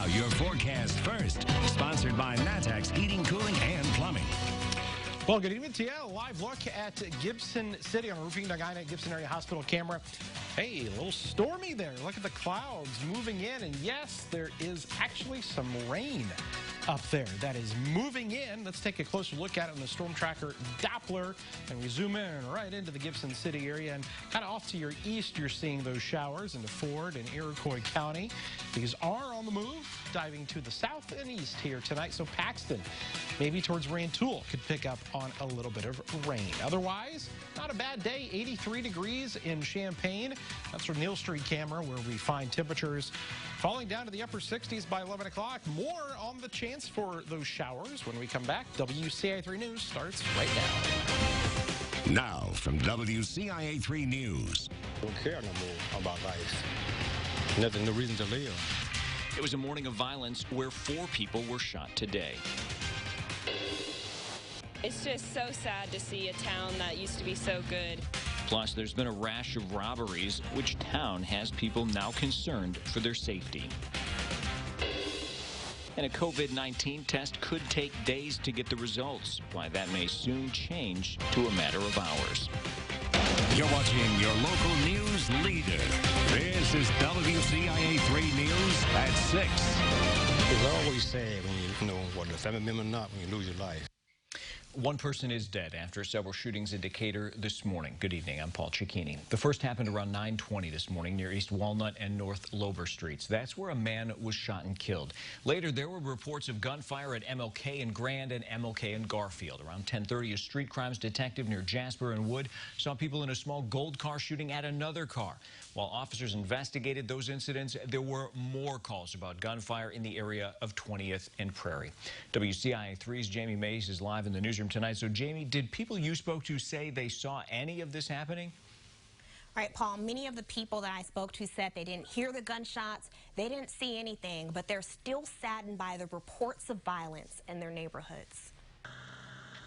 Now, your forecast first, sponsored by Matex Heating, Cooling, and Plumbing. Well, good evening to you. A live look at Gibson City on a roofing guy at Gibson Area Hospital camera. Hey, a little stormy there. Look at the clouds moving in. And yes, there is actually some rain up there that is moving in. Let's take a closer look at it on the Storm Tracker Doppler. And we zoom in right into the Gibson City area. And kind of off to your east, you're seeing those showers into Ford and Iroquois County. These are on the move, diving to the south and east here tonight. So Paxton, maybe towards Rantoul, could pick up on a little bit of rain. Otherwise, not a bad day. 83 degrees in Champaign. That's our Neal Street camera, where we find temperatures falling down to the upper 60s by 11 o'clock. More on the chance for those showers when we come back. WCIA3 News starts right now. Now, from WCIA3 News. Don't care no more about life. Nothing, no reason to live. It was a morning of violence where 4 people were shot today. It's just so sad to see a town that used to be so good. Plus, there's been a rash of robberies, which town has people now concerned for their safety. And a COVID-19 test could take days to get the results. Why that may soon change to a matter of hours. You're watching your local news leader. This is WCIA3 News at 6. It's always sad when you know what a family member not when you lose your life. One person is dead after several shootings in Decatur this morning. Good evening, I'm Paul Cicchini. The first happened around 9:20 this morning near East Walnut and North Lober Streets. That's where a man was shot and killed. Later, there were reports of gunfire at MLK in Grand and MLK in Garfield. Around 10:30, a street crimes detective near Jasper and Wood saw people in a small gold car shooting at another car. While officers investigated those incidents, there were more calls about gunfire in the area of 20th and Prairie. WCIA3's Jamie Mays is live in the newsroom tonight. So, Jamie, did people you spoke to say they saw any of this happening? All right, Paul, many of the people that I spoke to said they didn't hear the gunshots, they didn't see anything, but they're still saddened by the reports of violence in their neighborhoods.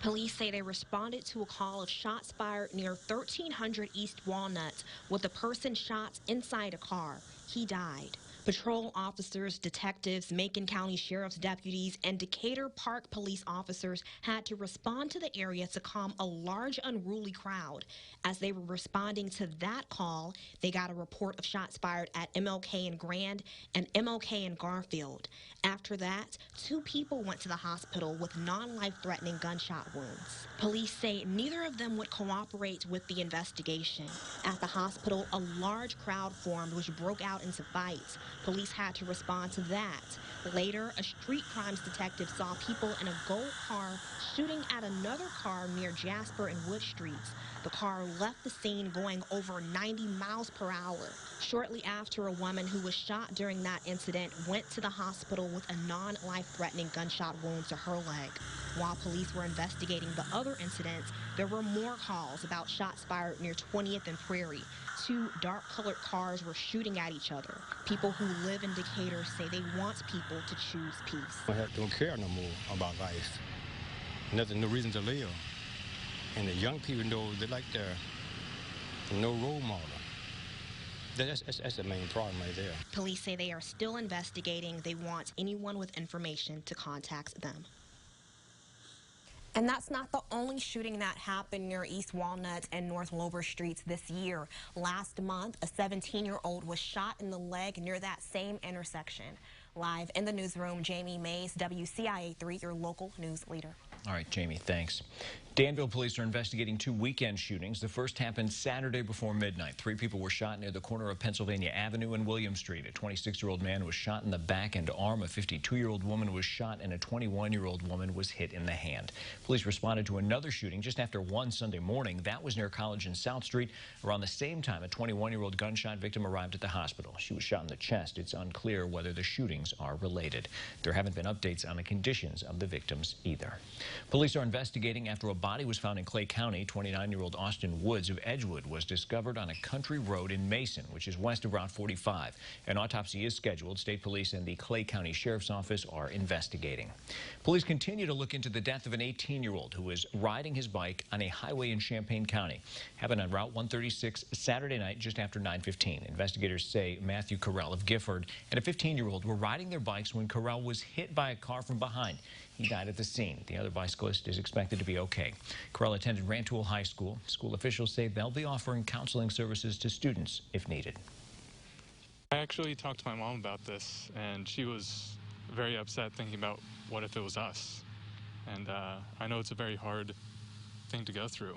Police say they responded to a call of shots fired near 1300 East Walnut with a person shot inside a car. He died. Patrol officers, detectives, Macon County Sheriff's deputies, and Decatur Park police officers had to respond to the area to calm a large unruly crowd. As they were responding to that call, they got a report of shots fired at MLK in Grand and MLK in Garfield. After that, 2 people went to the hospital with non-life-threatening gunshot wounds. Police say neither of them would cooperate with the investigation. At the hospital, a large crowd formed which broke out into fights. Police had to respond to that. Later, a street crimes detective saw people in a gold car shooting at another car near Jasper and Wood Streets. The car left the scene going over 90 miles per hour. Shortly after, a woman who was shot during that incident went to the hospital with a non-life-threatening gunshot wound to her leg. While police were investigating the other incidents, there were more calls about shots fired near 20th and Prairie. 2 dark-colored cars were shooting at each other. People who live in Decatur say they want people to choose peace. I don't care no more about life. Nothing, no reason to live. And the young people know they like their no role model. That's the main problem right there. Police say they are still investigating. They want anyone with information to contact them. And that's not the only shooting that happened near East Walnut and North Lober Streets this year. Last month, a 17-year-old was shot in the leg near that same intersection. Live in the newsroom, Jamie Mays, WCIA3, your local news leader. All right, Jamie, thanks. Danville police are investigating 2 weekend shootings. The first happened Saturday before midnight. 3 people were shot near the corner of Pennsylvania Avenue and William Street. A 26-year-old man was shot in the back and arm. A 52-year-old woman was shot, and a 21-year-old woman was hit in the hand. Police responded to another shooting just after 1 Sunday morning. That was near College and South Street. Around the same time, a 21-year-old gunshot victim arrived at the hospital. She was shot in the chest. It's unclear whether the shootings are related. There haven't been updates on the conditions of the victims either. Police are investigating after a body was found in Clay County. 29-year-old Austin Woods of Edgewood was discovered on a country road in Mason, which is west of Route 45. An autopsy is scheduled. State Police and the Clay County Sheriff's Office are investigating. Police continue to look into the death of an 18-year-old who was riding his bike on a highway in Champaign County. Happened on Route 136 Saturday night just after 9:15. Investigators say Matthew Carell of Gifford and a 15-year-old were riding riding their bikes when Correll was hit by a car from behind. He died at the scene. The other bicyclist is expected to be okay. Correll attended Rantoul High School. School officials say they'll be offering counseling services to students if needed. I actually talked to my mom about this, and she was very upset thinking about what if it was us. And I know it's a very hard thing to go through,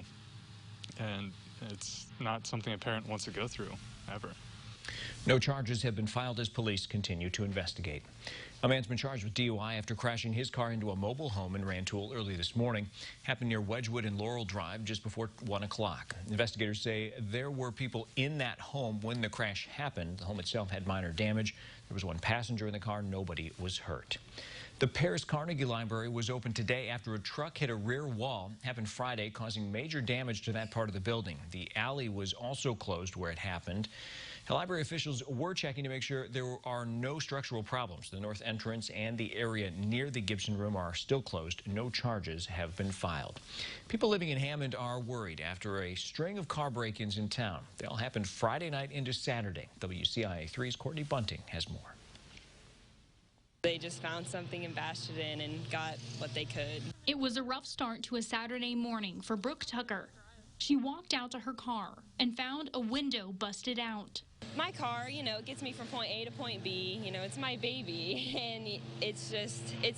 and it's not something a parent wants to go through, ever. No charges have been filed as police continue to investigate. A man's been charged with DUI after crashing his car into a mobile home in Rantoul early this morning. Happened near Wedgwood and Laurel Drive just before 1 o'clock. Investigators say there were people in that home when the crash happened. The home itself had minor damage. There was one passenger in the car. Nobody was hurt. The Paris Carnegie Library was open today after a truck hit a rear wall. Happened Friday, causing major damage to that part of the building. The alley was also closed where it happened. The library officials were checking to make sure there are no structural problems. The north entrance and the area near the Gibson Room are still closed. No charges have been filed. People living in Hammond are worried after a string of car break-ins in town. They all happened Friday night into Saturday. WCIA 3's Courtney Bunting has more. They just found something and bashed it in and got what they could. It was a rough start to a Saturday morning for Brooke Tucker. She walked out to her car and found a window busted out. My car, gets me from point A to point B. It's my baby, and it's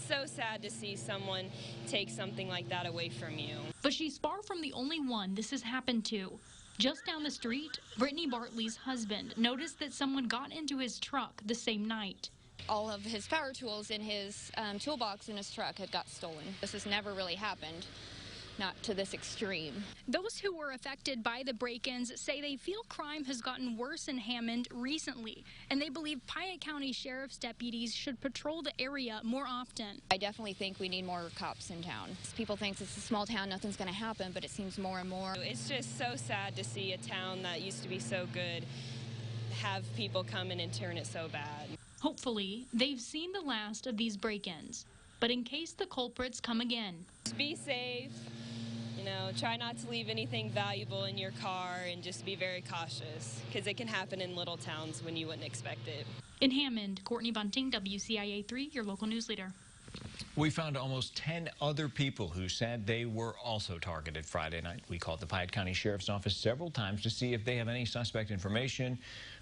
so sad to see someone take something like that away from you. But she's far from the only one this has happened to. Just down the street, Brittany Bartley's husband noticed that someone got into his truck the same night. All of his power tools in his toolbox in his truck had got stolen. This has never really happened. Not to this extreme. Those who were affected by the break-ins say they feel crime has gotten worse in Hammond recently, and they believe Piatt County Sheriff's deputies should patrol the area more often. I definitely think we need more cops in town. People think it's a small town, nothing's going to happen, but it seems more and more. It's just so sad to see a town that used to be so good have people come in and turn it so bad. Hopefully, they've seen the last of these break-ins, but in case the culprits come again. Just be safe. Try not to leave anything valuable in your car and just be very cautious because it can happen in little towns when you wouldn't expect it. In Hammond, Courtney Bunting, WCIA 3, your local news leader. We found almost 10 other people who said they were also targeted Friday night. We called the Piatt County Sheriff's Office several times to see if they have any suspect information,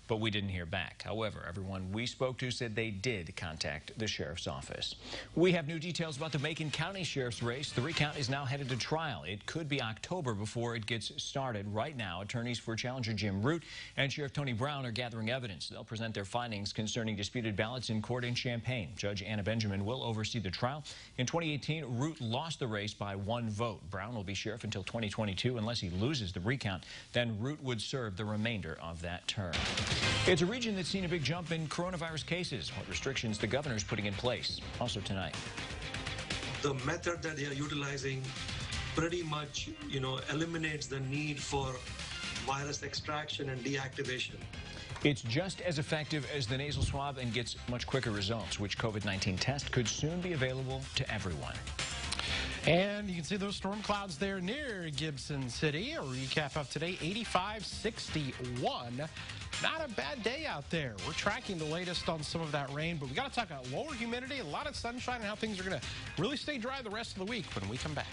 but we didn't hear back. However, everyone we spoke to said they did contact the Sheriff's Office. We have new details about the Macon County Sheriff's race. The recount is now headed to trial. It could be October before it gets started. Right now, attorneys for challenger Jim Root and Sheriff Tony Brown are gathering evidence. They'll present their findings concerning disputed ballots in court in Champaign. Judge Anna Benjamin will oversee the trial. In 2018, Root lost the race by 1 vote. Brown will be sheriff until 2022 unless he loses the recount. Then Root would serve the remainder of that term. It's a region that's seen a big jump in coronavirus cases. What restrictions the governor's putting in place. Also tonight. The method that they are utilizing pretty much, eliminates the need for virus extraction and deactivation. It's just as effective as the nasal swab and gets much quicker results, which COVID-19 test could soon be available to everyone. And you can see those storm clouds there near Gibson City. A recap of today, 85-61. Not a bad day out there. We're tracking the latest on some of that rain, but we got to talk about lower humidity, a lot of sunshine, and how things are going to really stay dry the rest of the week when we come back.